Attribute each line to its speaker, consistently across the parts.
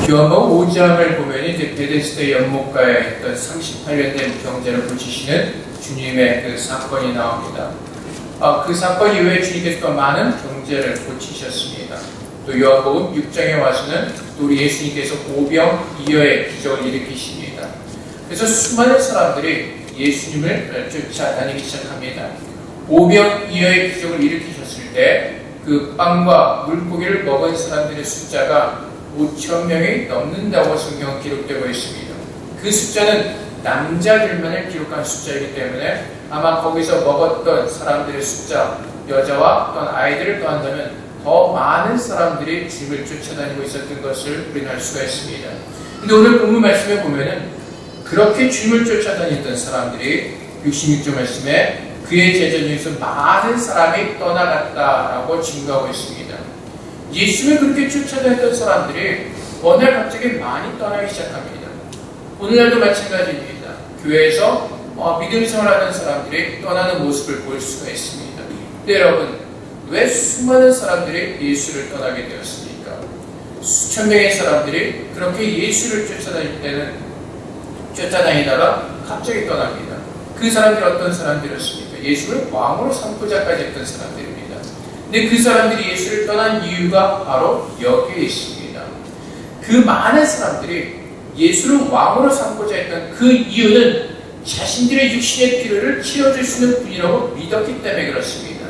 Speaker 1: 요한복음 5장을 보면 이제 베데스다 연못가에 있던 38년 된 병자를 고치시는 주님의 그 사건이 나옵니다. 그 사건 이후에 주님께서 또 많은 병자를 고치셨습니다. 또 요한복음 6장에 와서는 또 우리 예수님께서 오병이어의 기적을 일으키십니다. 그래서 수많은 사람들이 예수님을 쫓아다니기 시작합니다. 오병이어의 기적을 일으키셨을 때 그 빵과 물고기를 먹은 사람들의 숫자가 5,000명이 넘는다고 성경은 기록되고 있습니다. 그 숫자는 남자들만을 기록한 숫자이기 때문에 아마 거기서 먹었던 사람들의 숫자, 여자와 또한 아이들을 더한다면 더 많은 사람들이 주님을 쫓아다니고 있었던 것을 우리는 알 수가 있습니다. 근데 오늘 본문 말씀에 보면은 그렇게 주님을 쫓아다녔던 사람들이 66절 말씀에 그의 제자 중에서 많은 사람이 떠나갔다라고 증거하고 있습니다. 예수를 그렇게 쫓아다녔던 사람들이 어느 날 갑자기 많이 떠나기 시작합니다. 오늘날도 마찬가지입니다. 교회에서 믿음 생활하는 사람들이 떠나는 모습을 볼 수가 있습니다. 근데 여러분, 왜 수많은 사람들이 예수를 떠나게 되었습니까? 수천 명의 사람들이 그렇게 예수를 쫓아다니다가 갑자기 떠납니다. 그 사람들이 어떤 사람들이었습니까? 예수를 왕으로 삼고자까지 했던 사람들입니다. 근데 그 사람들이 예수를 떠난 이유가 바로 여기에 있습니다. 그 많은 사람들이 예수를 왕으로 삼고자 했던 그 이유는 자신들의 육신의 필요를 채워줄 수 있는 분이라고 믿었기 때문에 그렇습니다.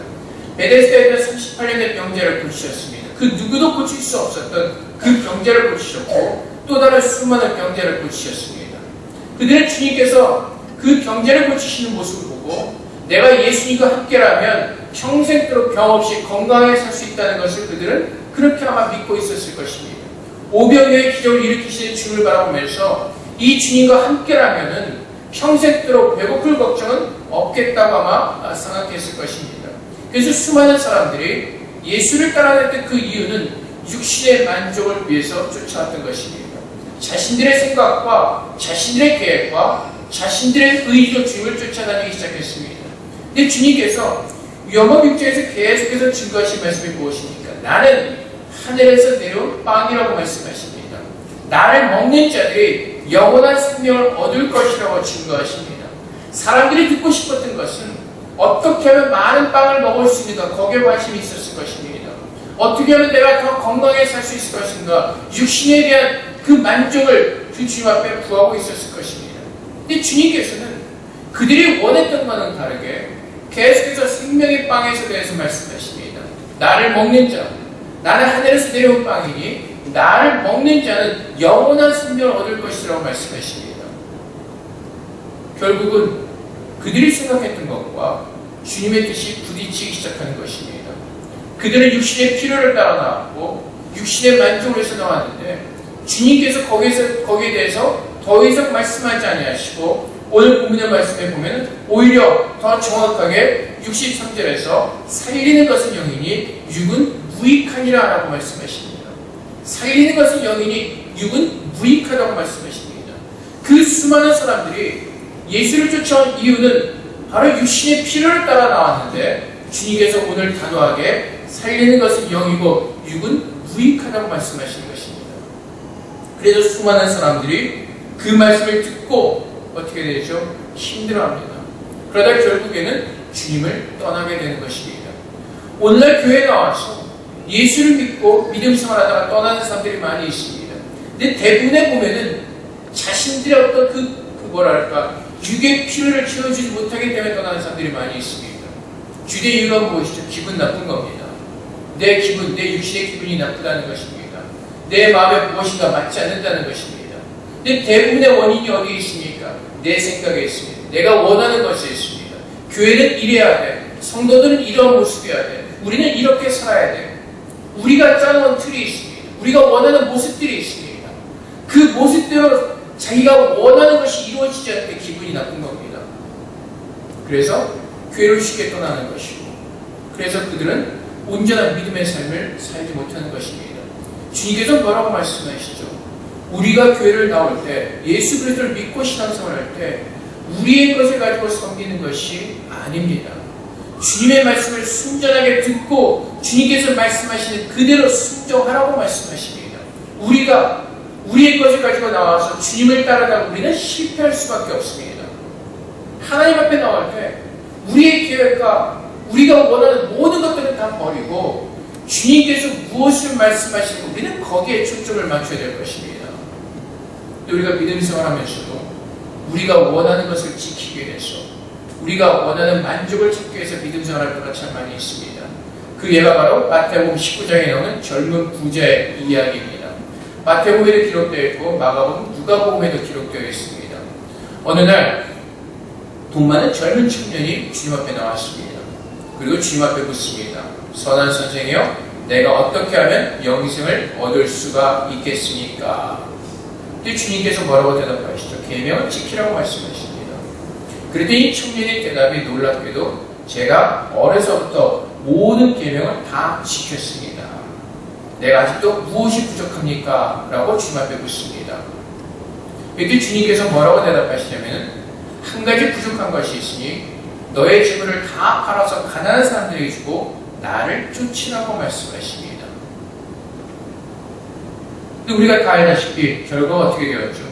Speaker 1: 베데스다에 있는 38년 된 병자를 고치셨습니다. 그 누구도 고칠 수 없었던 그 병자를 고치셨고 또 다른 수많은 병자를 고치셨습니다. 그들은 주님께서 그 병자를 고치시는 모습을 보고 내가 예수님과 함께라면 평생도록 병 없이 건강하게 살 수 있다는 것을 그들은 그렇게 아마 믿고 있었을 것입니다. 오병이어의 기적을 일으키시는 주님을 바라보면서 이 주님과 함께라면은 평생도록 배고플 걱정은 없겠다고 아마 생각했을 것입니다. 그래서 수많은 사람들이 예수를 따라다녔던 그 이유는 육신의 만족을 위해서 쫓아왔던 것입니다. 자신들의 생각과 자신들의 계획과 자신들의 의지로 주님을 쫓아다니기 시작했습니다. 근데 주님께서 요한복음 6장에서 계속해서 증거하신 말씀이 무엇입니까? 나는 하늘에서 내려온 빵이라고 말씀하십니다. 나를 먹는 자들이 영원한 생명을 얻을 것이라고 증거하십니다. 사람들이 듣고 싶었던 것은 어떻게 하면 많은 빵을 먹을 수 있는가, 거기에 관심이 있었을 것입니다. 어떻게 하면 내가 더 건강하게 살 수 있을 것인가, 육신에 대한 그 만족을 그 주님 앞에 구하고 있었을 것입니다. 근데 주님께서는 그들이 원했던 것과는 다르게 계속해서 생명의 빵에 대해서 말씀하십니다. 나를 먹는 자, 나는 하늘에서 내려온 빵이니 나를 먹는 자는 영원한 생명을 얻을 것이라고 말씀하십니다. 결국은 그들이 생각했던 것과 주님의 뜻이 부딪히기 시작하는 것입니다. 그들은 육신의 필요를 따라 나왔고 육신의 만족을 위해서 나왔는데 주님께서 거기에 대해서 더 이상 말씀하지 아니하시고 오늘 본문의 말씀에 보면 오히려 더 정확하게 63절에서 살리는 것은 영이니 육은 무익하니라 라고 말씀하십니다. 살리는 것은 영이니 육은 무익하다고 말씀하십니다. 그 수많은 사람들이 예수를 쫓아온 이유는 바로 육신의 필요를 따라 나왔는데 주님께서 오늘 단호하게 살리는 것은 영이고 육은 무익하다고 말씀하시는 것입니다. 그래서 수많은 사람들이 그 말씀을 듣고 어떻게 되죠? 힘들어합니다. 그러다 결국에는 주님을 떠나게 되는 것입니다. 오늘날 교회에 나와서 예수를 믿고 믿음 생활하다가 떠나는 사람들이 많이 있습니다. 근데 대부분에 보면은 자신들의 어떤 육의 필요를 채워주지 못하기 때문에 떠나는 사람들이 많이 있습니다. 주된 이유가 무엇이죠? 기분 나쁜 겁니다. 내 육신의 기분이 나쁘다는 것입니다. 내 마음에 무엇인가 맞지 않는다는 것입니다. 근데 대부분의 원인이 어디에 있습니까? 내 생각에 있습니다. 내가 원하는 것에 있습니다. 교회는 이래야 돼. 성도들은 이런 모습이어야 돼. 우리는 이렇게 살아야 돼. 우리가 짜놓은 틀이 있습니다. 우리가 원하는 모습들이 있습니다. 그 모습대로 자기가 원하는 것이 이루어지지 않을 때 기분이 나쁜 겁니다. 그래서 교회를 쉽게 떠나는 것이고 그래서 그들은 온전한 믿음의 삶을 살지 못하는 것입니다. 주님께서 뭐라고 말씀하시죠? 우리가 교회를 나올 때 예수 그리스도를 믿고 신앙생활을 할 때 우리의 것을 가지고 섬기는 것이 아닙니다. 주님의 말씀을 순전하게 듣고 주님께서 말씀하시는 그대로 순종하라고 말씀하십니다. 우리가 우리의 것을 가지고 나와서 주님을 따르다 우리는 실패할 수밖에 없습니다. 하나님 앞에 나올 때 우리의 계획과 우리가 원하는 모든 것들을 다 버리고 주님께서 무엇을 말씀하시고 우리는 거기에 초점을 맞춰야 될 것입니다. 우리가 믿음 생활하면서도 우리가 원하는 것을 지키기 위해서 우리가 원하는 만족을 찾기 위해서 믿음 생활할 때가 참 많이 있습니다. 그 예가 바로 마태복음 19장에 나오는 젊은 부자의 이야기입니다. 마태복음에도 기록되어 있고 마가복음, 누가복음에도 기록되어 있습니다. 어느 날 돈 많은 젊은 청년이 주님 앞에 나왔습니다. 그리고 주님 앞에 묻습니다. 선한 선생이여, 내가 어떻게 하면 영생을 얻을 수가 있겠습니까? 근데 주님께서 뭐라고 대답하시죠? 계명을 지키라고 말씀하십니다. 그랬더니 청년의 대답이 놀랍게도 제가 어려서부터 모든 계명을 다 지켰습니다. 내가 아직도 무엇이 부족합니까? 라고 주님 앞에 묻습니다. 이때 주님께서 뭐라고 대답하시냐면 한 가지 부족한 것이 있으니 너의 재물을 다 팔아서 가난한 사람들에게 주고 나를 쫓으라고 말씀하십니다. 근데 우리가 다 알다시피 결과가 어떻게 되었죠?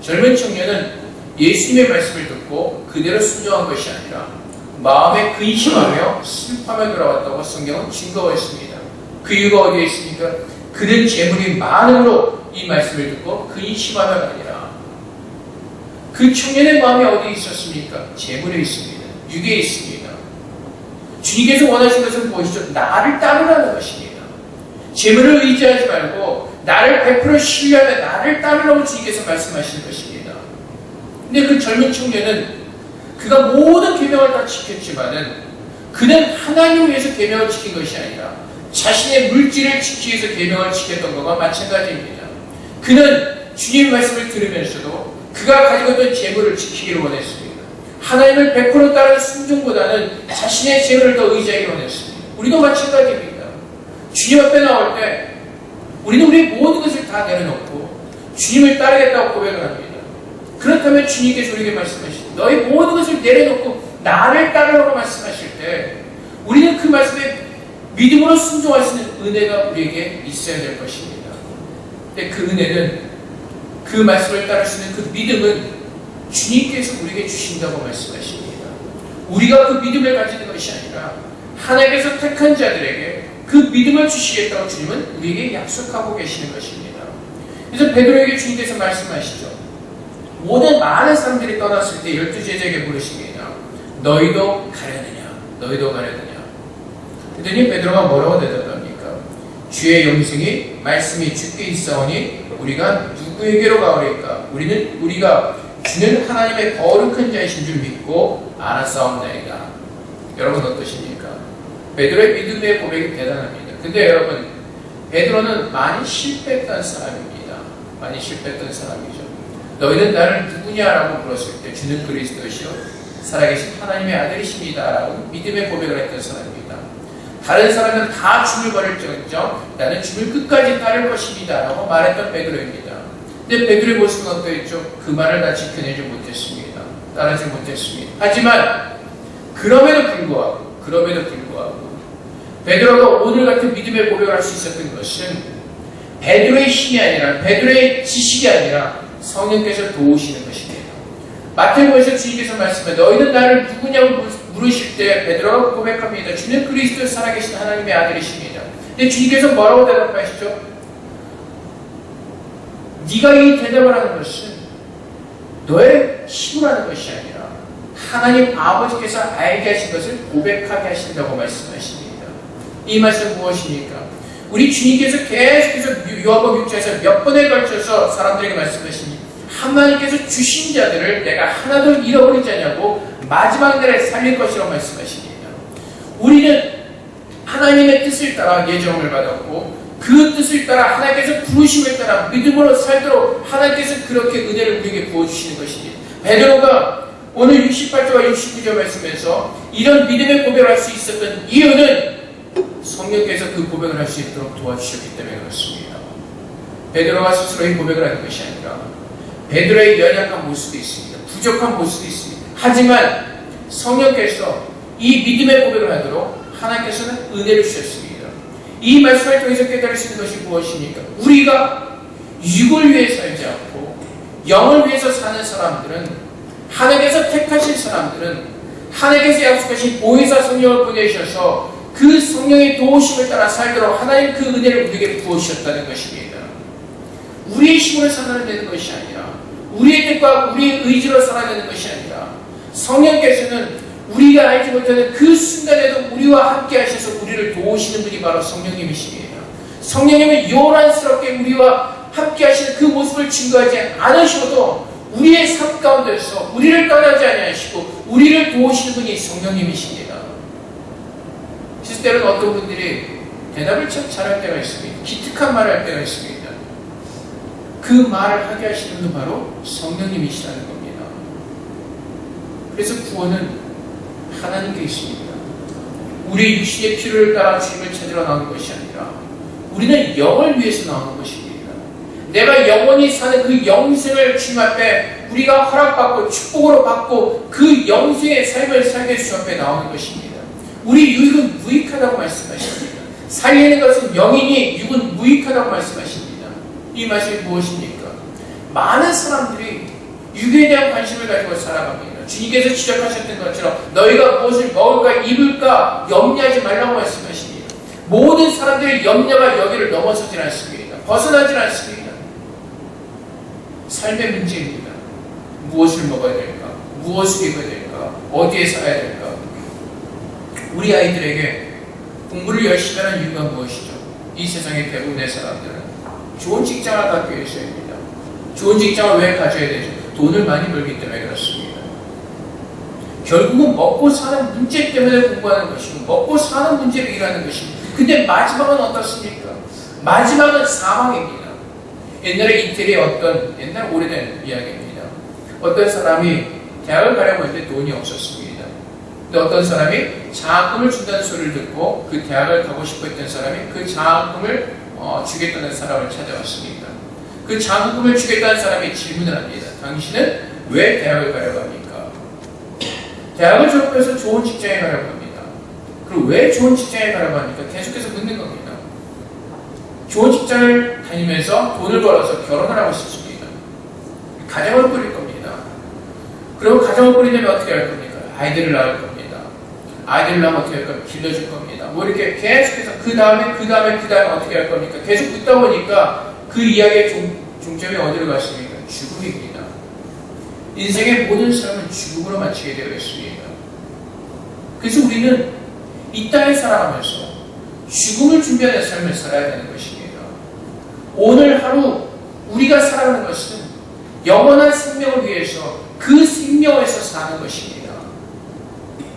Speaker 1: 젊은 청년은 예수님의 말씀을 듣고 그대로 순종한 것이 아니라 마음에 근심하며 슬퍼하며 돌아왔다고 성경은 증거했습니다. 그 이유가 어디에 있습니까? 그는 재물이 많음으로 이 말씀을 듣고 근심하며가 아니라 그 청년의 마음이 어디에 있었습니까? 재물에 있습니다. 육에 있습니다. 주님께서 원하시는 것은 무엇이죠? 나를 따르라는 것입니다. 재물을 의지하지 말고 나를 100% 신뢰하며 나를 따르라고 주님께서 말씀하시는 것입니다. 근데 그 젊은 청년은 그가 모든 계명을 다 지켰지만은 그는 하나님을 위해서 계명을 지킨 것이 아니라 자신의 물질을 지키기 위해서 계명을 지켰던 것과 마찬가지입니다. 그는 주님의 말씀을 들으면서도 그가 가지고 있던 재물을 지키기를 원했습니다. 하나님을 100% 따르는 순종보다는 자신의 재물을 더 의지하기 원했습니다. 우리도 마찬가지입니다. 주님 앞에 나올 때 우리는 우리의 모든 것을 다 내려놓고 주님을 따르겠다고 고백을 합니다. 그렇다면 주님께서 우리에게 말씀하시죠. 너의 모든 것을 내려놓고 나를 따르라고 말씀하실 때 우리는 그 말씀에 믿음으로 순종할 수 있는 은혜가 우리에게 있어야 될 것입니다. 근데 그 은혜는 그 말씀을 따를 수 있는 그 믿음은 주님께서 우리에게 주신다고 말씀하십니다. 우리가 그 믿음을 가지는 것이 아니라 하나님께서 택한 자들에게 그 믿음을 주시겠다고 주님은 우리에게 약속하고 계시는 것입니다. 그래서 베드로에게 주님께서 말씀하시죠. 모든 많은 사람들이 떠났을 때 12제자에게 물으십니다. 너희도 가려느냐? 너희도 가려느냐? 그랬더니 베드로가 뭐라고 대답합니까? 주의 영생이 말씀이 주께 있사오니 우리가 누구에게로 가오리까? 우리는 우리가 주는 하나님의 거룩한 자이신 줄 믿고 알았사옵나이다. 여러분 어떠십니까? 베드로의 믿음의 고백이 대단합니다. 근데 여러분 베드로는 많이 실패했던 사람입니다. 많이 실패했던 사람이죠. 너희는 나를 누구냐라고 물었을 때 주는 그리스도시요 살아계신 하나님의 아들이십니다 라고 믿음의 고백을 했던 사람입니다. 다른 사람들은 다 춤을 버릴지언정 나는 춤을 끝까지 따를 것입니다 라고 말했던 베드로입니다. 근데 베드로의 모습은 어떠했죠? 그 말을 다 지켜내지 못했습니다. 따르지 못했습니다. 하지만 그럼에도 불구하고 베드로가 오늘 같은 믿음의 고백을 할 수 있었던 것은 베드로의 힘이 아니라 베드로의 지식이 아니라 성령께서 도우시는 것입니다. 마태복음에서 주님께서 말씀해 너희는 나를 누구냐고 물으실 때 베드로가 고백합니다. 주는 그리스도 살아계신 하나님의 아들이십니다. 근데 주님께서 뭐라고 대답하시죠? 네가 이 대답을 하는 것은 너의 힘으로 하는 것이 아니라 하나님 아버지께서 알게 하신 것을 고백하게 하신다고 말씀하십니다. 이 말씀 무엇입니까? 우리 주님께서 계속해서 요한복음 6장에서 몇 번에 걸쳐서 사람들에게 말씀하시니 하나님께서 주신 자들을 내가 하나도 잃어버리지 않냐고 마지막 날에 살릴 것이라고 말씀하십니다. 우리는 하나님의 뜻을 따라 예정을 받았고 그 뜻을 따라 하나님께서 부르심을 따라 믿음으로 살도록 하나님께서 그렇게 은혜를 우리에게 부어주시는 것입니다. 베드로가 오늘 68절과 69절 말씀에서 이런 믿음의 고백을 할 수 있었던 이유는 성령께서 그 고백을 할 수 있도록 도와주셨기 때문에 그렇습니다. 베드로가 스스로 이 고백을 하는 것이 아니라 베드로의 연약한 모습이 있습니다. 부족한 모습이 있습니다. 하지만 성령께서 이 믿음의 고백을 하도록 하나님께서는 은혜를 주셨습니다. 이 말씀을 통해서 깨달을 수 있는 것이 무엇입니까? 우리가 육을 위해 살지 않고 영을 위해서 사는 사람들은, 하나님께서 택하신 사람들은 하나님께서 약속하신 보혜사 성령을 보내셔서 그 성령의 도우심을 따라 살도록 하나님 그 은혜를 우리에게 부어주셨다는 것입니다. 우리의 힘으로 살아야 되는 것이 아니라, 우리의 뜻과 우리의 의지로 살아야 되는 것이 아니라, 성령께서는 우리가 알지 못하는 그 순간에도 우리와 함께 하셔서 우리를 도우시는 분이 바로 성령님이십니다. 성령님은 요란스럽게 우리와 함께 하시는 그 모습을 증거하지 않으셔도 우리의 삶 가운데서 우리를 떠나지 아니하시고 우리를 도우시는 분이 성령님이십니다. 그래서 때로는 어떤 분들이 대답을 참 잘할 때가 있습니다. 기특한 말을 할 때가 있습니다. 그 말을 하게 하시는 분은 바로 성령님이시라는 겁니다. 그래서 구원은 하나님께 있습니다. 우리의 육신의 필요를 따라 주님을 찾으러 나오는 것이 아니라 우리는 영을 위해서 나오는 것입니다. 내가 영원히 사는 그 영생을 주님 앞에 우리가 허락받고 축복으로 받고 그 영생의 삶을 살게 주 앞에 나오는 것입니다. 우리 육은 무익하다고 말씀하십니다. 살리는 것은 영이니 육은 무익하다고 말씀하십니다. 이 말씀이 무엇입니까? 많은 사람들이 육에 대한 관심을 가지고 살아갑니다. 주님께서 지적하셨던 것처럼 너희가 무엇을 먹을까 입을까 염려하지 말라고 말씀하십니다. 모든 사람들의 염려가 여기를 넘어서질 않습니다. 벗어나질 않습니다. 삶의 문제입니다. 무엇을 먹어야 될까? 무엇을 입어야 될까? 어디에 살아야 될까? 우리 아이들에게 공부를 열심히 하는 이유가 무엇이죠? 이 세상의 대부분의 사람들은 좋은 직장을 갖기 위해서입니다. 좋은 직장을 왜 가져야 되죠? 돈을 많이 벌기 때문에 그렇습니다. 결국은 먹고 사는 문제 때문에 공부하는 것이고 먹고 사는 문제로 일하는 것입니다. 근데 마지막은 어떻습니까? 마지막은 사망입니다. 옛날에 이태리의 옛날 오래된 이야기입니다. 어떤 사람이 대학을 가려고 했는데 돈이 없었습니다. 근데 어떤 사람이 장학금을 준다는 소리를 듣고 그 대학을 가고 싶어 했던 사람이 그 장학금을 주겠다는 사람을 찾아왔습니다. 그 장학금을 주겠다는 사람이 질문을 합니다. 당신은 왜 대학을 가려고 합니까? 대학을 졸업해서 좋은 직장에 가려고 합니다. 그리고 왜 좋은 직장에 가려고 합니까? 계속해서 묻는 겁니다. 좋은 직장을 다니면서 돈을 벌어서 결혼을 하고 싶습니다. 가정을 꾸릴 겁니다. 그리고 가정을 꾸리려면 어떻게 할 겁니까? 아이들을 낳을 겁니다. 아이들을 낳으면 어떻게 할 겁니까? 길러줄 겁니다. 뭐 이렇게 계속해서 그 다음에 어떻게 할 겁니까? 계속 듣다 보니까 그 이야기의 중점이 어디로 갔습니까? 죽음입니다. 인생의 모든 삶은 죽음으로 마치게 되어 있습니다. 그래서 우리는 이 땅에 살아가면서 죽음을 준비하는 삶을 살아야 되는 것입니다. 오늘 하루 우리가 살아가는 것은 영원한 생명을 위해서 그 생명에서 사는 것입니다.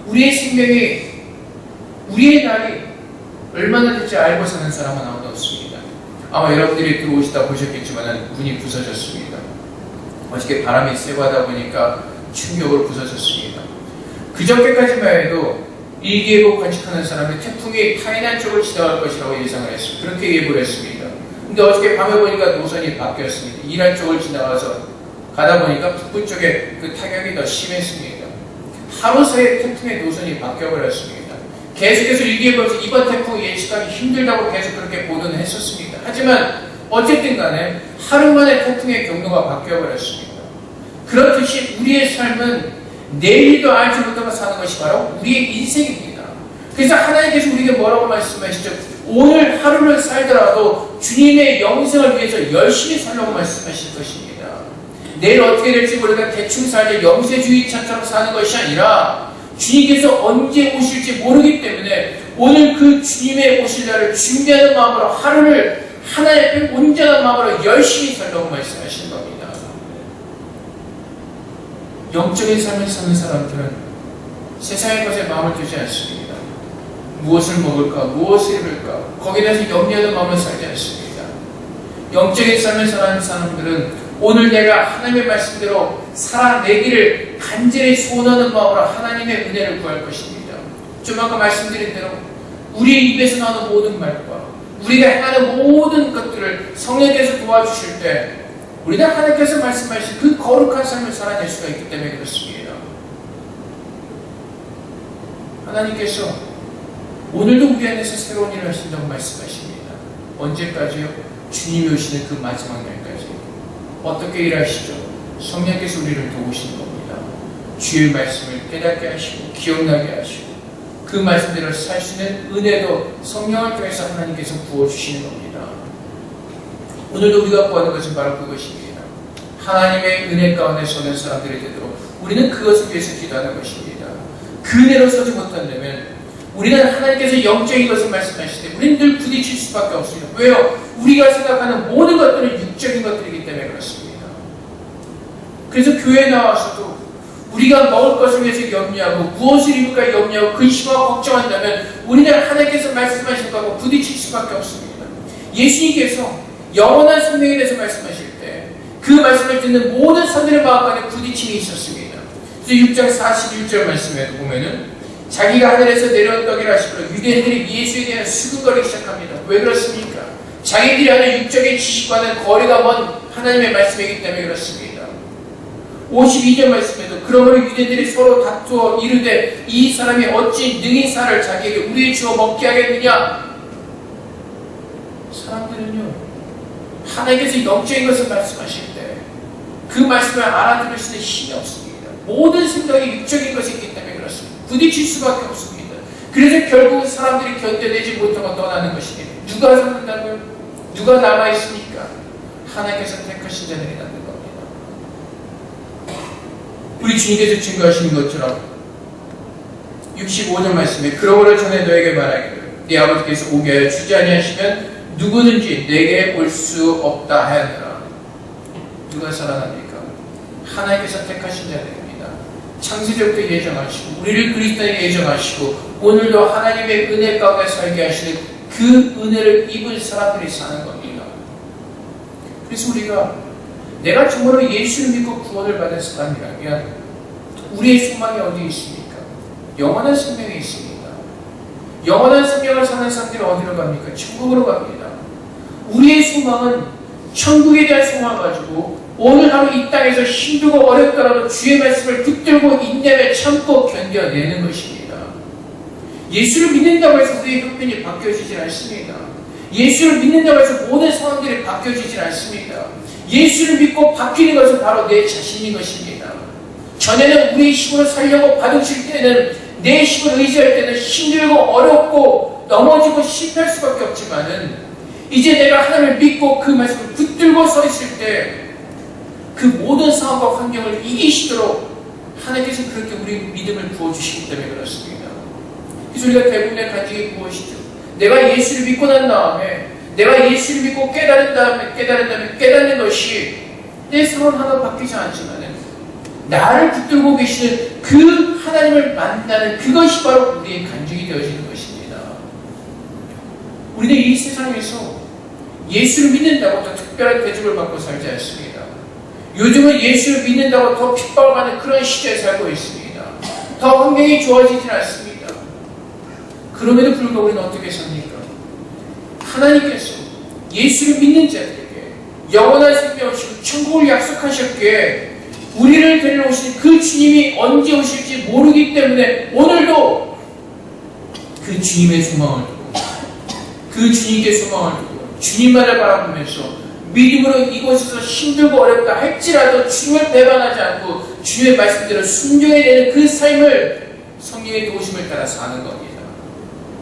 Speaker 1: 우리의 생명이, 우리의 날이 얼마나 될지 알고 사는 사람은 아무도 없습니다. 아마 여러분들이 들어오시다 보셨겠지만 문이 부서졌습니다. 어저께 바람이 세고 하다 보니까 충격으로 부서졌습니다. 그저께까지만 해도 일기예보 관측하는 사람이 태풍이 타이난 쪽을 지나갈 것이라고 예상을 했습니다. 그렇게 예보를 했습니다. 근데 어저께 밤에 보니까 노선이 바뀌었습니다. 이란 쪽을 지나가서 가다 보니까 북부 쪽에 그 타격이 더 심했습니다. 하루 사이에 태풍의 노선이 바뀌어버렸습니다. 계속해서 일기예보에서 이번 태풍 예측하기 힘들다고 계속 그렇게 보도는 했었습니다. 하지만 어쨌든 간에 하루 만에 태풍의 경로가 바뀌어버렸습니다. 그렇듯이 우리의 삶은 내일도 알지 못하고 사는 것이 바로 우리의 인생입니다. 그래서 하나님께서 우리에게 뭐라고 말씀하시죠? 오늘 하루를 살더라도 주님의 영생을 위해서 열심히 살라고 말씀하실 것입니다. 내일 어떻게 될지 모르니까 대충 살자 영세주의자처럼 사는 것이 아니라 주님께서 언제 오실지 모르기 때문에 오늘 그 주님의 오실 날을 준비하는 마음으로 하루를 하나님 앞에 온전한 마음으로 열심히 살라고 말씀하시는 겁니다. 영적인 삶을 사는 사람들은 세상의 것에 마음을 두지 않습니다. 무엇을 먹을까, 무엇을 입을까, 거기에 대해서 염려하는 마음을 살지 않습니다. 영적인 삶을 사는 사람들은 오늘 내가 하나님의 말씀대로 살아내기를 간절히 소원하는 마음으로 하나님의 은혜를 구할 것입니다. 좀 아까 말씀드린 대로 우리의 입에서 나오는 모든 말과 우리가 행하는 모든 것들을 성령께서 도와주실 때 우리는 하나님께서 말씀하신 그 거룩한 삶을 살아낼 수가 있기 때문에 그렇습니다. 하나님께서 오늘도 우리 안에서 새로운 일을 하신다고 말씀하십니다. 언제까지요? 주님이 오시는 그 마지막 날까지 어떻게 일하시죠? 성령께서 우리를 도우시는 겁니다. 주의 말씀을 깨닫게 하시고 기억나게 하시고 그 말씀대로 살 수 있는 은혜도 성령을 통해서 하나님께서 부어주시는 겁니다. 오늘도 우리가 구하는 것은 바로 그것입니다. 하나님의 은혜 가운데 서는 사람들이 되도록 우리는 그것을 위해서 기도하는 것입니다. 그 은혜로 서지 못한다면 우리는 하나님께서 영적인 것을 말씀하실 때 우리는 늘 부딪힐 수밖에 없습니다. 왜요? 우리가 생각하는 모든 것들은 육적인 것들이기 때문에 그렇습니다. 그래서 교회에 나와서도 우리가 먹을 것을 위해서 염려하고 무엇을 입을까 염려하고 근심하고 걱정한다면 우리는 하나님께서 말씀하신 것과 부딪힐 수밖에 없습니다. 예수님께서 영원한 생명에 대해서 말씀하실 때 그 말씀을 듣는 모든 사람들의 마음 안에 부딪힘이 있었습니다. 그래서 6장 41절 말씀에도 보면은 자기가 하늘에서 내려온 떡이라 하시고 유대인들이 예수에 대한 수근거리기 시작합니다. 왜 그렇습니까? 자기들이 하는 육적인 지식과는 거리가 먼 하나님의 말씀이기 때문에 그렇습니다. 52절 말씀에도 그러므로 유대인들이 서로 다투어 이르되 이 사람이 어찌 능히 살을 자기에게 우리의 주어 먹게 하겠느냐? 사람들은요 하나님께서 영적인 것을 말씀하실 때 그 말씀을 알아들을 수 있는 힘이 없습니다. 모든 생각이 육적인 것이 있기 때문에 그렇습니다. 부딪힐 수밖에 없습니다. 그래서 결국 사람들이 견뎌내지 못하고 떠나는 것입니다. 누가 살는다고요? 누가 남아있습니까? 하나님께서 택하신 자들이 남는 겁니다. 우리 주님께서 증거하시는 것처럼 65절 말씀에 그러므로 전에 너에게 말하기를 네 아버지께서 오게 하여 주지 아니하시면 누구든지 내게 올 수 없다 하였느라. 누가 살아납니까? 하나님께서 택하신 자들입니다. 창세전부터 예정하시고 우리를 그리스도에 예정하시고 오늘도 하나님의 은혜 가운데 살게 하시는 그 은혜를 입은 사람들이 사는 겁니다. 그래서 우리가 내가 정말로 예수를 믿고 구원을 받은 사람이라면 우리의 소망이 어디에 있습니까? 영원한 생명이 있습니다. 영원한 생명을 사는 사람들이 어디로 갑니까? 천국으로 갑니다. 우리의 소망은 천국에 대한 소망을 가지고 오늘 하루 이 땅에서 힘들고 어렵더라도 주의 말씀을 붙들고 인내며 참고 견뎌내는 것입니다. 예수를 믿는다고 해서 우리의 형편이 바뀌어지질 않습니다. 예수를 믿는다고 해서 모든 상황들이 바뀌어지질 않습니다. 예수를 믿고 바뀌는 것은 바로 내 자신인 것입니다. 전에는 우리의 힘으로 살려고 받으실 때는 내 힘을 의지할 때는 힘들고 어렵고 넘어지고 실패할 수밖에 없지만은 이제 내가 하나님을 믿고 그 말씀을 붙들고 서 있을 때 그 모든 상황과 환경을 이기시도록 하나님께서 그렇게 우리 믿음을 부어주시기 때문에 그렇습니다. 그래서 우리가 대부분의 간증이 무엇이죠? 내가 예수를 믿고 난 다음에 내가 예수를 믿고 깨닫는 것이 내 상황 하나 바뀌지 않지만은 나를 붙들고 계시는 그 하나님을 만나는 그것이 바로 우리의 간증이 되어지는 것입니다. 우리는 이 세상에서 예수를 믿는다고 더 특별한 대접을 받고 살지 않습니다. 요즘은 예수를 믿는다고 더 핍박하는 그런 시대에 살고 있습니다. 더 환경이 좋아지진 않습니다. 그럼에도 불구하고 우리는 어떻게 삽니까? 하나님께서 예수를 믿는 자들에게 영원한 생명을 주시고 천국을 약속하셨기에 우리를 데리러 오신 그 주님이 언제 오실지 모르기 때문에 오늘도 그 주님의 소망을 두고 그 주님께 소망을 두고 주님만을 바라보면서 믿음으로 이곳에서 힘들고 어렵다 할지라도 주님을 배반하지 않고 주님의 말씀대로 순종해야 되는 그 삶을 성령의 도우심을 따라 사는 겁니다.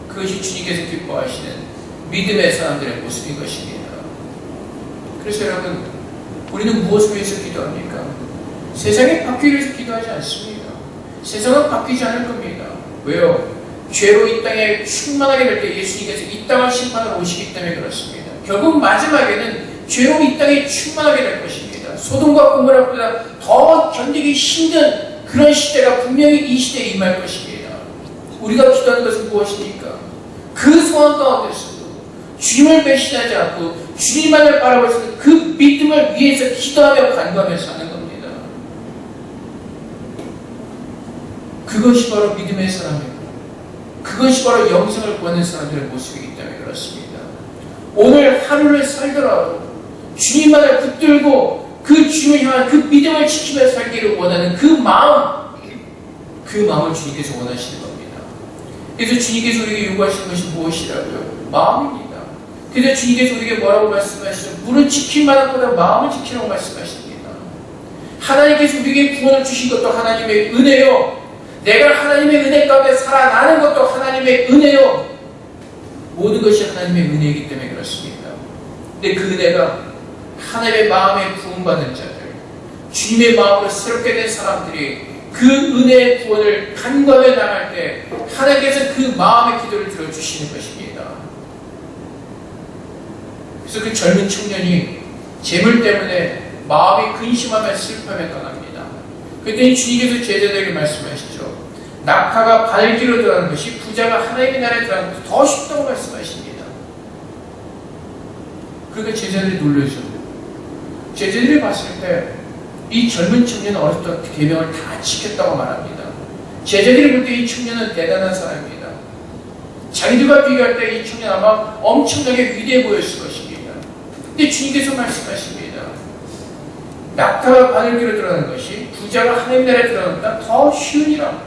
Speaker 1: 그것이 주님께서 기뻐하시는 믿음의 사람들의 모습인 것입니다. 그래서 여러분 우리는 무엇을 위해서 기도합니까? 세상이 바뀌기 위해서 기도하지 않습니다. 세상은 바뀌지 않을 겁니다. 왜요? 죄로 이 땅에 충만하게 될 때 예수님께서 이 땅을 심판하러 오시기 때문에 그렇습니다. 결국 마지막에는 죄로 이 땅에 충만하게 될 것입니다. 소돔과 고모라보다 더 견디기 힘든 그런 시대가 분명히 이 시대에 임할 것입니다. 우리가 기도하는 것은 무엇입니까? 그 상황 가운데서도 주님을 배신하지 않고 주님만을 바라볼 수 있는 그 믿음을 위해서 기도하며 간구하며 사는 겁니다. 그것이 바로 믿음의 사람이고 그것이 바로 영생을 구하는 사람들의 모습이기 때문에 그렇습니다. 오늘 하루를 살더라도 주님만을 붙들고 그 주님을 향한 그 믿음을 지키며 살기를 원하는 그 마음을 주님께서 원하시는 겁니다. 그래서 주님께서 우리에게 요구하시는 것이 무엇이라고요? 마음입니다. 그래서 주님께서 우리에게 뭐라고 말씀하시죠? 물은 지킬만한 것보다 마음을 지키라고 말씀하십니다. 하나님께서 우리에게 구원을 주신 것도 하나님의 은혜요. 내가 하나님의 은혜 가운데 살아나는 것도 하나님의 은혜요. 모든 것이 하나님의 은혜이기 때문에 그렇습니다. 근데 그 은혜가 하나님의 마음에 부음받은 자들, 주님의 마음으로 새롭게 된 사람들이 그 은혜의 구원을 간과해 나갈 때 하나님께서 그 마음의 기도를 들어주시는 것입니다. 그래서 그 젊은 청년이 재물 때문에 마음이 근심하며 슬픔에 떠납니다. 그랬더니 주님께서 제자들에게 말씀하시죠. 낙타가 발기로 들어가는 것이 부자가 하나님의 나라에 들어가는 것이 더 쉽다고 말씀하십니다. 그러니까 제자들이 놀라죠. 제자들이 봤을 때 이 젊은 청년은 어렸을 때 계명을 다 지켰다고 말합니다. 제자들이 볼 때 이 청년은 대단한 사람입니다. 자기들과 비교할 때 이 청년 아마 엄청나게 위대해 보였을 것입니다. 근데 주님께서 말씀하십니다. 낙타가 바늘귀로 들어가는 것이 부자가 하나님 나라에 들어가는 것보다 더 쉬우니라.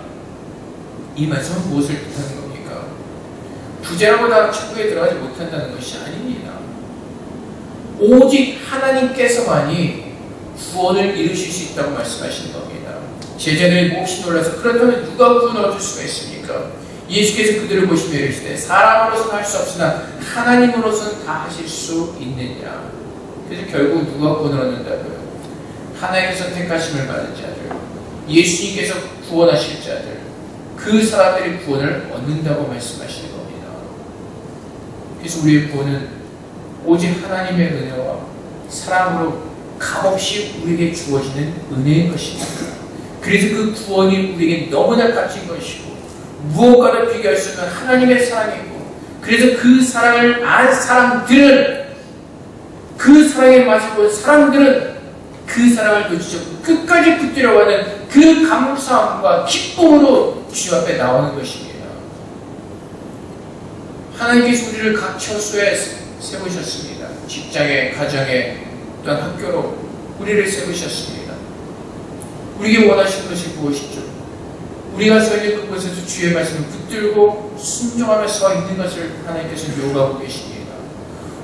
Speaker 1: 이 말씀은 무엇을 뜻하는 겁니까? 부자라고 다 천국에 들어가지 못한다는 것이 아닙니다. 오직 하나님께서만이 구원을 이루실 수 있다고 말씀하시는 겁니다. 제자들이 몹시 놀라서 그렇다면 누가 구원을 얻을 수가 있습니까? 예수께서 그들을 보시며 이르시되 사람으로서는 할 수 없으나 하나님으로서는 다 하실 수 있느니라. 그래서 결국 누가 구원을 얻는다고요? 하나님께서 택하심을 받은 자들, 예수님께서 구원하실 자들, 그 사람들이 구원을 얻는다고 말씀하시는 겁니다. 그래서 우리의 구원은 오직 하나님의 은혜와 사랑으로 값없이 우리에게 주어지는 은혜인 것입니다. 그래서 그 구원이 우리에게 너무나 값진 것이고 무엇과도 비교할 수 없는 하나님의 사랑이고, 그래서 그 사랑을 안 사람들은, 그 사랑의 맛을 본 사람들은 그 사랑을 놓치지 끝까지 붙들어가는 그 감사함과 기쁨으로 주님 앞에 나오는 것입니다. 하나님께서 우리를 각 처소에 세우셨습니다. 직장에, 가정에, 또한 학교로 우리를 세우셨습니다. 우리에게 원하시는 것이 무엇이죠? 우리가 서 있는 그곳에서 주의 말씀을 붙들고 순종하며 서 있는 것을 하나님께서 요구하고 계십니다.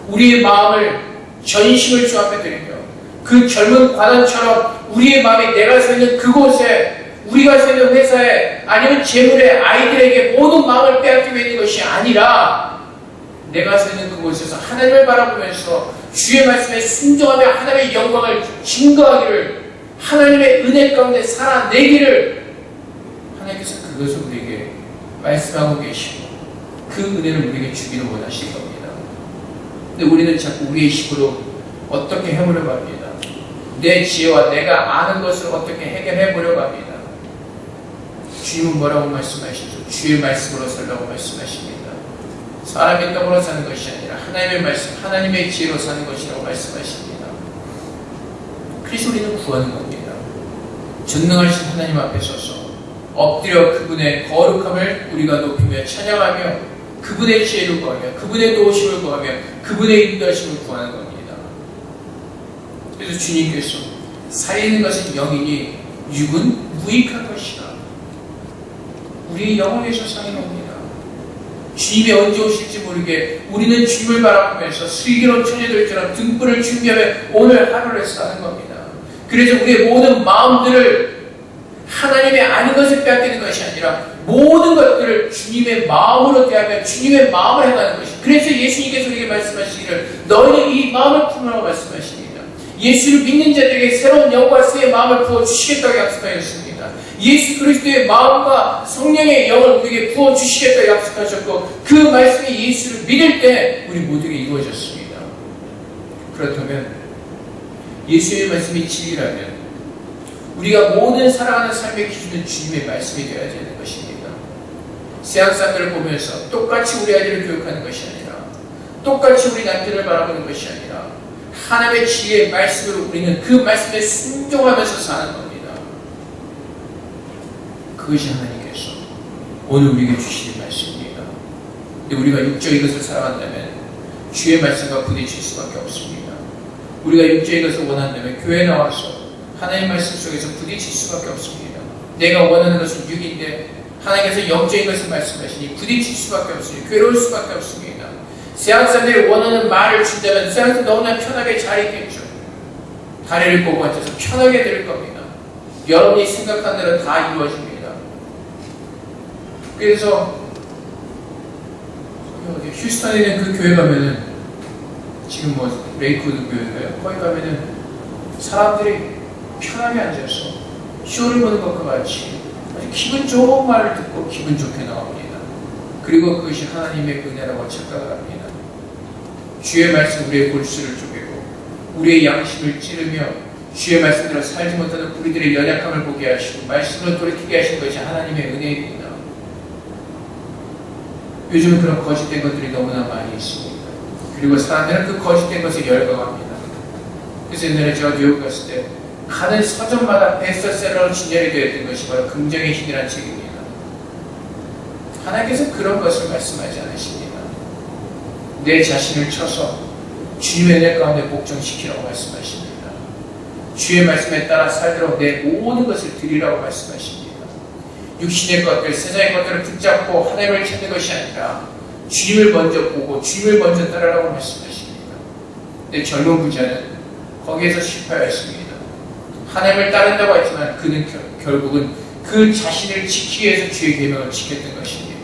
Speaker 1: 우리의 마음을 전심을 주 앞에 드리며 그 젊은 관원처럼 우리의 마음이 내가 서 있는 그곳에, 우리가 서 있는 회사에, 아니면 재물에, 아이들에게 모든 마음을 빼앗기고 있는 것이 아니라 내가 서 있는 그곳에서 하나님을 바라보면서 주의 말씀에 순종하며 하나님의 영광을 증거하기를, 하나님의 은혜 가운데 살아내기를 하나님께서 그것을 우리에게 말씀하고 계시고 그 은혜를 우리에게 주기를 원하시는 겁니다. 근데 우리는 자꾸 우리의 힘으로 어떻게 해보려고 합니다. 내 지혜와 내가 아는 것을 어떻게 해결해보려고 합니다. 주님은 뭐라고 말씀하시죠? 주의 말씀으로 살라고 말씀하십니다. 사람의 떡으로 사는 것이 아니라 하나님의 말씀, 하나님의 지혜로 사는 것이라고 말씀하십니다. 그래서 우리는 구하는 겁니다. 전능하신 하나님 앞에 서서 엎드려 그분의 거룩함을 우리가 높이며 찬양하며 그분의 지혜를 구하며 그분의 도우심을 구하며 그분의 인도하심을 구하는 겁니다. 그래서 주님께서 살리는 것은 영이니 육은 무익한 것이다. 우리의 영을 위해서 사는 겁니다. 주님이 언제 오실지 모르게 우리는 주님을 바라보면서 슬기로운 처녀들처럼 등불을 준비하며 오늘 하루를 사는 겁니다. 그래서 우리의 모든 마음들을 하나님의 아닌 것을 빼앗기는 것이 아니라 모든 것들을 주님의 마음으로 대하며 주님의 마음을 행하는 것이. 그래서 예수님께서 우리에게 말씀하시기를 너희는 이 마음을 품으라고 말씀하십니다. 예수를 믿는 자들에게 새로운 영과 새의 마음을 부어주시겠다고 약속하였습니다. 예수 그리스도의 마음과 성령의 영을 우리에게 부어주시겠다고 약속하셨고 그 말씀이 예수를 믿을 때 우리 모두에게 이루어졌습니다. 그렇다면 예수의 말씀이 진리라면 우리가 모든 살아가는 삶의 기준은 주님의 말씀이 되어야 되는 것입니다. 세상 사람들을 보면서 똑같이 우리 아이들을 교육하는 것이 아니라 똑같이 우리 남편을 바라보는 것이 아니라 하나님의 지혜의 말씀으로 우리는 그 말씀에 순종하면서 사는 겁니다. 그것이 하나님께서 오늘 우리에게 주시는 말씀입니다. 근데 우리가 육적인 것을 살아간다면 주의 말씀과 부딪힐 수밖에 없습니다. 우리가 육적인 것을 원한다면 교회에 나와서 하나님의 말씀 속에서 부딪힐 수밖에 없습니다. 내가 원하는 것은 육인데 하나님께서 영적인 것을 말씀하시니 부딪힐 수밖에 없으니 괴로울 수밖에 없습니다. 세상 사람들이 원하는 말을 준다면 세상에서 너무나 편하게 잘 있겠죠. 다리를 꼬고 앉아서 편하게 될 겁니다. 여러분이 생각한 대로 다 이루어집니다. 그래서 휴스턴에 있는 그 교회 가면은 지금 뭐 레이크우드 교회인가요? 거기 가면은 사람들이 편하게 앉아서 쇼를 보는 것과 같이 아주 기분 좋은 말을 듣고 기분 좋게 나옵니다. 그리고 그것이 하나님의 은혜라고 착각을 합니다. 주의 말씀 우리의 골수를 쪼개고 우리의 양심을 찌르며 주의 말씀대로 살지 못하는 우리들의 연약함을 보게 하시고 말씀으로 돌이키게 하신 것이 하나님의 은혜입니다. 요즘은 그런 거짓된 것들이 너무나 많이 있습니다. 그리고 사람들은 그 거짓된 것에 열광합니다. 그래서 옛날에 제가 뉴욕 갔을 때 가는 서점마다 베스트셀러로 진열이 되어 있던 것이 바로 긍정의 힘이라는 책입니다. 하나님께서 그런 것을 말씀하지 않으십니다. 내 자신을 쳐서 주님의 은혜 가운데 복종시키라고 말씀하십니다. 주의 말씀에 따라 살도록 내 모든 것을 드리라고 말씀하십니다. 육신의 것들, 세상의 것들을 붙잡고 하나님을 찾는 것이 아니라 주님을 먼저 보고 주님을 먼저 따르라고 말씀하십니다. 근데 젊은 부자는 거기에서 실패하였습니다. 하나님을 따른다고 했지만 그는 결국은 그 자신을 지키기 위해서 주의 계명을 지켰던 것입니다.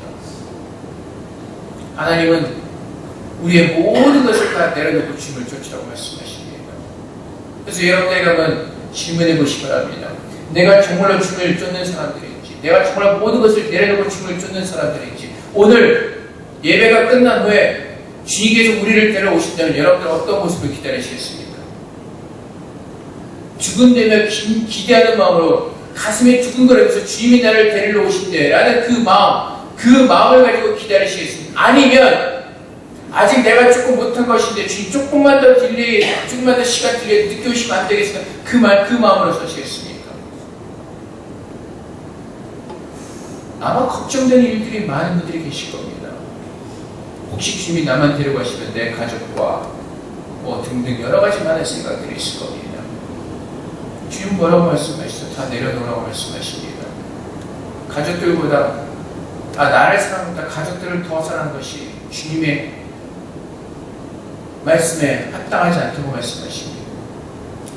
Speaker 1: 하나님은 우리의 모든 것을 다 내려놓고 주님을 쫓으라고 말씀하십니다. 그래서 여러분들에게 한번 질문해 보시기 바랍니다. 내가 정말로 주님을 쫓는 사람들인지, 내가 정말 모든 것을 내려놓고 주님을 쫓는 사람들인지, 오늘 예배가 끝난 후에 주님께서 우리를 데려오신다면 여러분들 어떤 모습을 기다리시겠습니까? 죽음 되면 기대하는 마음으로 가슴에 두근거리면서 주님이 나를 데리러 오신대 라는 그 마음을 가지고 기다리시겠습니까? 아니면 아직 내가 조금 못한 것인데 주님 조금만 더 시간 딜레이 늦게 오시면 안 되겠습니까? 그 마음으로 서시겠습니까? 아마 걱정되는 일들이 많은 분들이 계실 겁니다. 혹시 주님이 나만 데려가시면 내 가족과 뭐 등등 여러 가지 많은 생각들이 있을 겁니다. 주님 뭐라고 말씀하시죠? 다 내려놓으라고 말씀하십니다. 가족들보다 나를 사랑한다 가족들을 더 사랑하는 것이 주님의 말씀에 합당하지 않다고 말씀하십니다.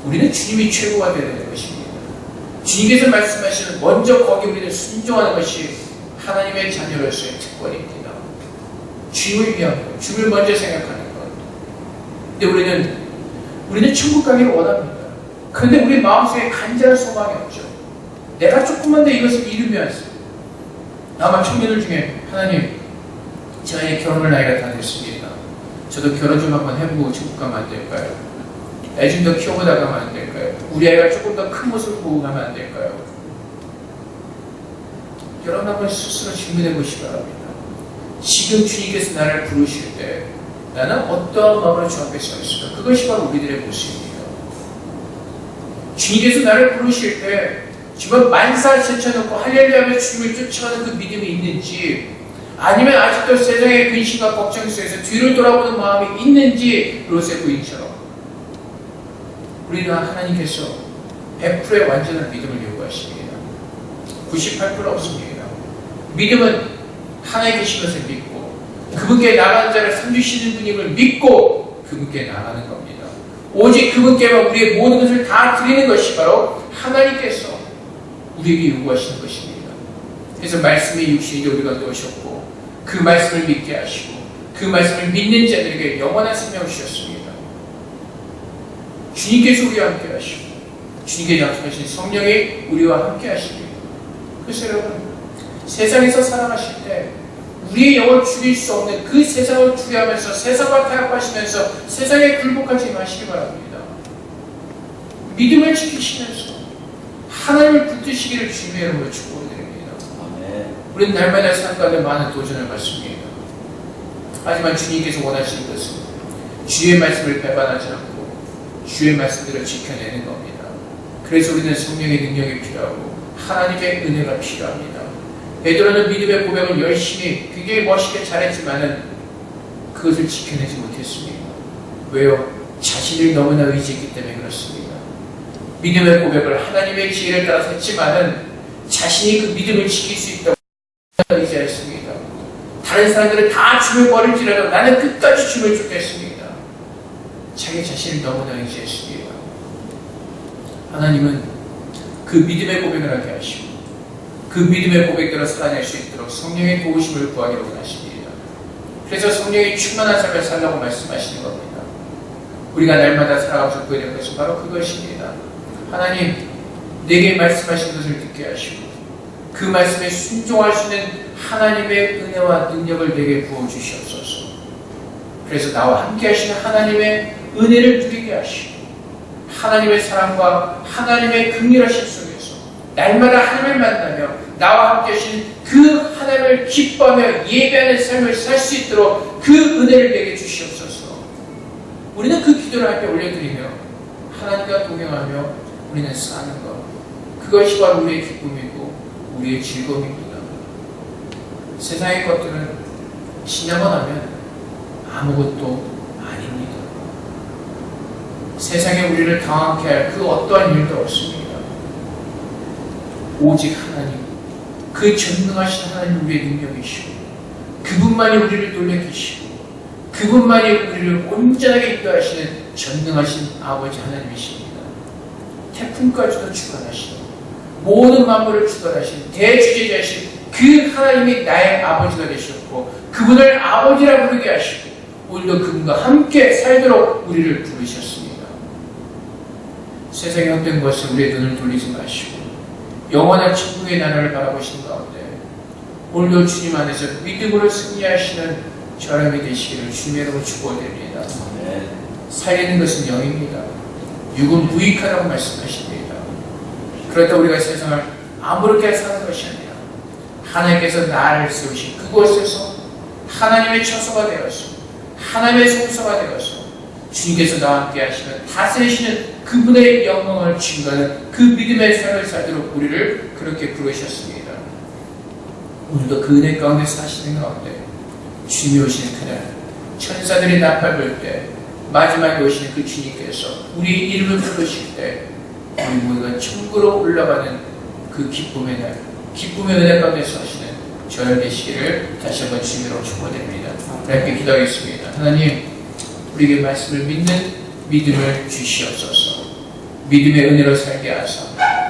Speaker 1: 우리는 주님이 최고가 되어야 되는 것입니다. 주님께서 말씀하시는 먼저 거기 우리는 순종하는 것이 하나님의 자녀로서의 특권입니다. 주님을 위한 것, 주님을 먼저 생각하는 것. 근데 우리는 천국 가기를 원합니다. 그런데 우리 마음속에 간절한 소망이 없죠. 내가 조금만 더 이것을 이루면 아마 청년들 중에 하나님 제가 이제 결혼할 나이가 다 됐습니다. 저도 결혼 좀 한번 해보고 천국 가면 안 될까요? 애 좀 더 키워보다 가면 안 될까요? 우리 아이가 조금 더 큰 모습을 보고 가면 안 될까요? 여러분 한번 스스로 질문해 보시기 바랍니다. 지금 주님께서 나를 부르실 때 나는 어떠한 마음으로 주 앞에 서 있을까? 그것이 바로 우리들의 모습입니다. 주님께서 나를 부르실 때 지금 만사 제쳐놓고 할렐루야하며 주님을 쫓아가는 그 믿음이 있는지 아니면 아직도 세상의 근심과 걱정 속에서 뒤를 돌아보는 마음이 있는지 롯의 부인처럼 우리는 하나님께서 100%의 완전한 믿음을 요구하십니다. 98% 없습니다. 믿음은 하나님 계신 것을 믿고 그분께 나가는 자를 삼주시는 분임을 믿고 그분께 나가는 겁니다. 오직 그분께만 우리의 모든 것을 다 드리는 것이 바로 하나님께서 우리에게 요구하시는 것입니다. 그래서 말씀의 육신이 우리 가운데 오셨고 그 말씀을 믿게 하시고 그 말씀을 믿는 자들에게 영원한 생명을 주셨습니다. 주님께서 우리와 함께 하시고 주님께 약속하신 성령이 우리와 함께 하십니다. 그래서 여러분 세상에서 살아가실 때 우리의 영을 죽일 수 없는 그 세상을 두려워하면서 세상과 타협하시면서 세상에 굴복하지 마시기 바랍니다. 믿음을 지키시면서 하나님을 붙드시기를 주님의 이름으로 축복드립니다. 우리는 날마다 삶 가운데 많은 도전을 받습니다. 하지만 주님께서 원하시는 것은 주의 말씀을 배반하지 않고 주의 말씀대로 지켜내는 겁니다. 그래서 우리는 성령의 능력이 필요하고 하나님의 은혜가 필요합니다. 베드로는 믿음의 고백을 열심히 굉장히 멋있게 잘했지만은 그것을 지켜내지 못했습니다. 왜요? 자신을 너무나 의지했기 때문에 그렇습니다. 믿음의 고백을 하나님의 지혜를 따라서 했지만은 자신이 그 믿음을 지킬 수 있다고 의지했습니다. 다른 사람들은 다 춤을 버릴지라도 나는 끝까지 춤을 추겠습니다. 자기 자신을 너무나 의지했습니다. 하나님은 그 믿음의 고백을 하게 하시고 그 믿음의 고백대로 살아낼 수 있도록 성령의 도우심을 구하기로 원하십니다. 그래서 성령이 충만한 삶을 살라고 말씀하시는 겁니다. 우리가 날마다 살아가면서 보게 될 것은 바로 그것입니다. 하나님, 내게 말씀하신 것을 듣게 하시고 그 말씀에 순종할 수 있는 하나님의 은혜와 능력을 내게 부어주시옵소서. 그래서 나와 함께 하시는 하나님의 은혜를 누리게 하시고 하나님의 사랑과 하나님의 긍휼하심 속에서 날마다 하나님을 만나며 나와 함께 하신 그 하나님을 기뻐하며 예배하는 삶을 살 수 있도록 그 은혜를 내게 주시옵소서. 우리는 그 기도를 함께 올려드리며 하나님과 동행하며 우리는 사는 것, 그것이 바로 우리의 기쁨이고 우리의 즐거움입니다. 세상의 것들은 지나고 나면 아무것도 아닙니다. 세상에 우리를 당황케 할 그 어떠한 일도 없습니다. 오직 하나님, 그 전능하신 하나님 우리의 능력이시고 그분만이 우리를 놀래키시고 그분만이 우리를 온전하게 인도하시는 전능하신 아버지 하나님이십니다. 태풍까지도 주관하시고 모든 만물을 주관하신 대주제자이신 그 하나님이 나의 아버지가 되셨고 그분을 아버지라 부르게 하시고 오늘도 그분과 함께 살도록 우리를 부르셨습니다. 세상의 헛된 것에 우리의 눈을 돌리지 마시고 영원한 천국의 나라를 바라보시는 가운데 오늘도 주님 안에서 믿음으로 승리하시는 저람이 되시기를 주님의 이름으로 축복드립니다. 살리는 것은 영입니다. 육은 무익하다고 말씀하십니다. 그렇다 우리가 세상을 아무렇게 사는 것이 아니라 하나님께서 나를 세우신 그곳에서 하나님의 처소가 되어서 하나님의 성소가 되어서 주님께서 나와 함께 하시는 다스리시는 그분의 영광을 증거하는 그 믿음의 삶을 살도록 우리를 그렇게 부르셨습니다. 오늘도 그 은혜 가운데 사시는 가운데 주님이 오시는 그날 천사들이 나팔 불 때 마지막에 오시는 그 주님께서 우리 이름을 부르실 때 우리 모두가 천국으로 올라가는 그 기쁨의 날, 기쁨의 은혜 가운데서 하시는 저녁 되시기를 다시 한번 주님으로 축복드립니다. 함께 기도하겠습니다. 하나님, 우리에게 말씀을 믿는 믿음을 주시옵소서. 믿음의 은혜로 살게 하사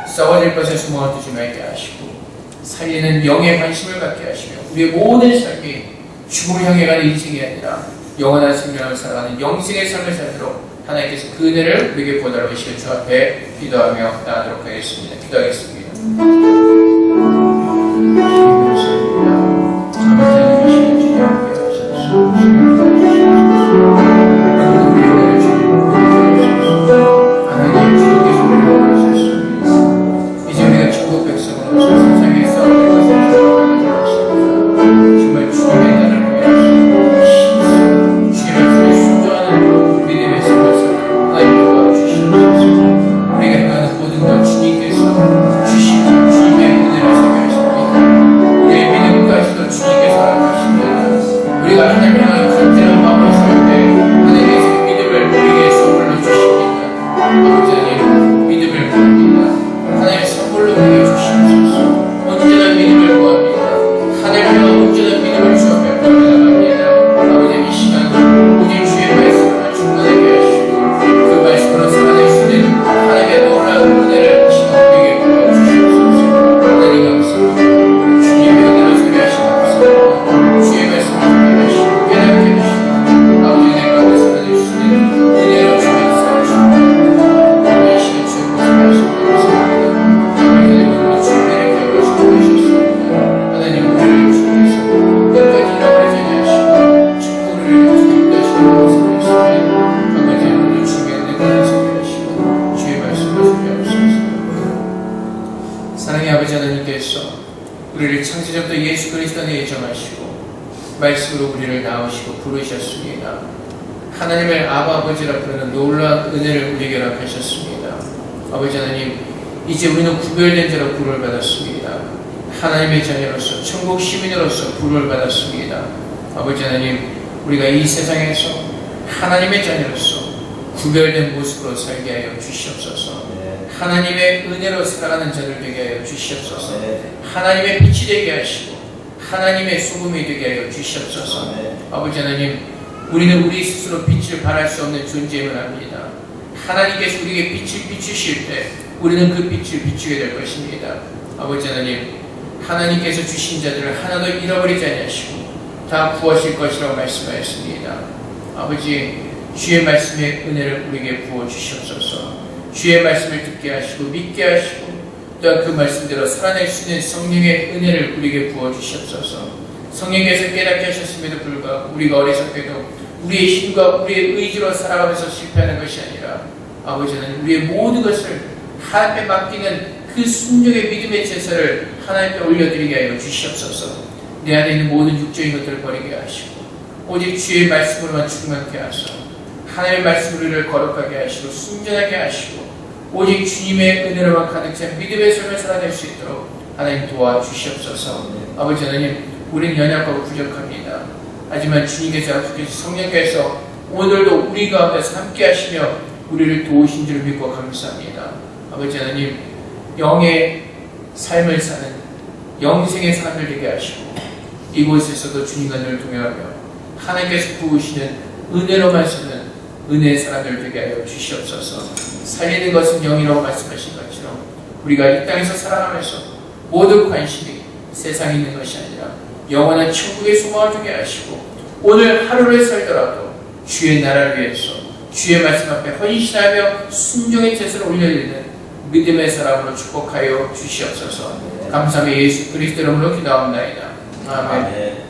Speaker 1: 썩어질 것에 소망을 두지 말게 하시고 살리는 영의 관심을 갖게 하시며 우리의 모든 삶이 죽음을 향해 가는 인생이 아니라 영원한 생명을 살아가는 영생의 삶을 살도록 하나님께서 그 은혜를 우리에게 보달아 주시길 주 앞에 기도하며 나아가도록 하겠습니다. 기도하겠습니다. 우리를 창세전부터 예수 그리스도 안에 예정하시고 말씀으로 우리를 낳으시고 부르셨습니다. 하나님을 아버지라 부르는 놀라운 은혜를 우리에게 허락하셨습니다. 아버지 하나님, 이제 우리는 구별된 자로 부름을 받았습니다. 하나님의 자녀로서 천국 시민으로서 부름을 받았습니다. 아버지 하나님, 우리가 이 세상에서 하나님의 자녀로서 구별된 모습으로 살게 하여 주시옵소서. 하나님의 은혜로 살아가는 자들 되게 하여 주시옵소서. 하나님의 빛이 되게 하시고 하나님의 소금이 되게 하여 주시옵소서. 아버지 하나님, 우리는 우리 스스로 빛을 발할 수 없는 존재임을 압니다. 하나님께서 우리에게 빛을 비추실 때 우리는 그 빛을 비추게 될 것입니다. 아버지 하나님, 하나님께서 주신 자들을 하나도 잃어버리지 아니하시고 다 구하실 것이라고 말씀하였습니다. 아버지, 주의 말씀의 은혜를 우리에게 부어주시옵소서. 주의 말씀을 듣게 하시고 믿게 하시고 또한 그 말씀대로 살아낼 수 있는 성령의 은혜를 우리에게 부어주시옵소서. 성령께서 깨닫게 하셨음에도 불구하고 우리가 어리석게도 우리의 힘과 우리의 의지로 살아가면서 실패하는 것이 아니라 아버지 하나님, 우리의 모든 것을 하나님께 맡기는 그 순종의 믿음의 제사를 하나님께 올려드리게 하여 주시옵소서. 내 안에 있는 모든 육적인 것들을 버리게 하시고 오직 주의 말씀으로만 충만케 하소서. 하나님의 말씀으로 우리를 거룩하게 하시고 순전하게 하시고 오직 주님의 은혜로만 가득 찬 믿음의 삶을 살아낼 수 있도록 하나님 도와주시옵소서. 아버지 하나님, 우리는 연약하고 부족합니다. 하지만 주님께서 약속하신 성령께서 오늘도 우리 가운데서 함께 하시며 우리를 도우신 줄 믿고 감사합니다. 아버지 하나님, 영의 삶을 사는 영생의 사람들 되게 하시고 이곳에서도 주님과 늘 동행하며 하나님께서 부으시는 은혜로만 사는 은혜의 사람들 되게 하여 주시옵소서. 살리는 것은 영이라고 말씀하신 것처럼 우리가 이 땅에서 살아가면서 모든 관심이 세상에 있는 것이 아니라 영원한 천국의 소망을 두게 하시고 오늘 하루를 살더라도 주의 나라를 위해서 주의 말씀 앞에 헌신하며 순종의 제사를 올려드리는 믿음의 사람으로 축복하여 주시옵소서. 감사하며 예수 그리스도 이름으로 기도합니다. 아멘.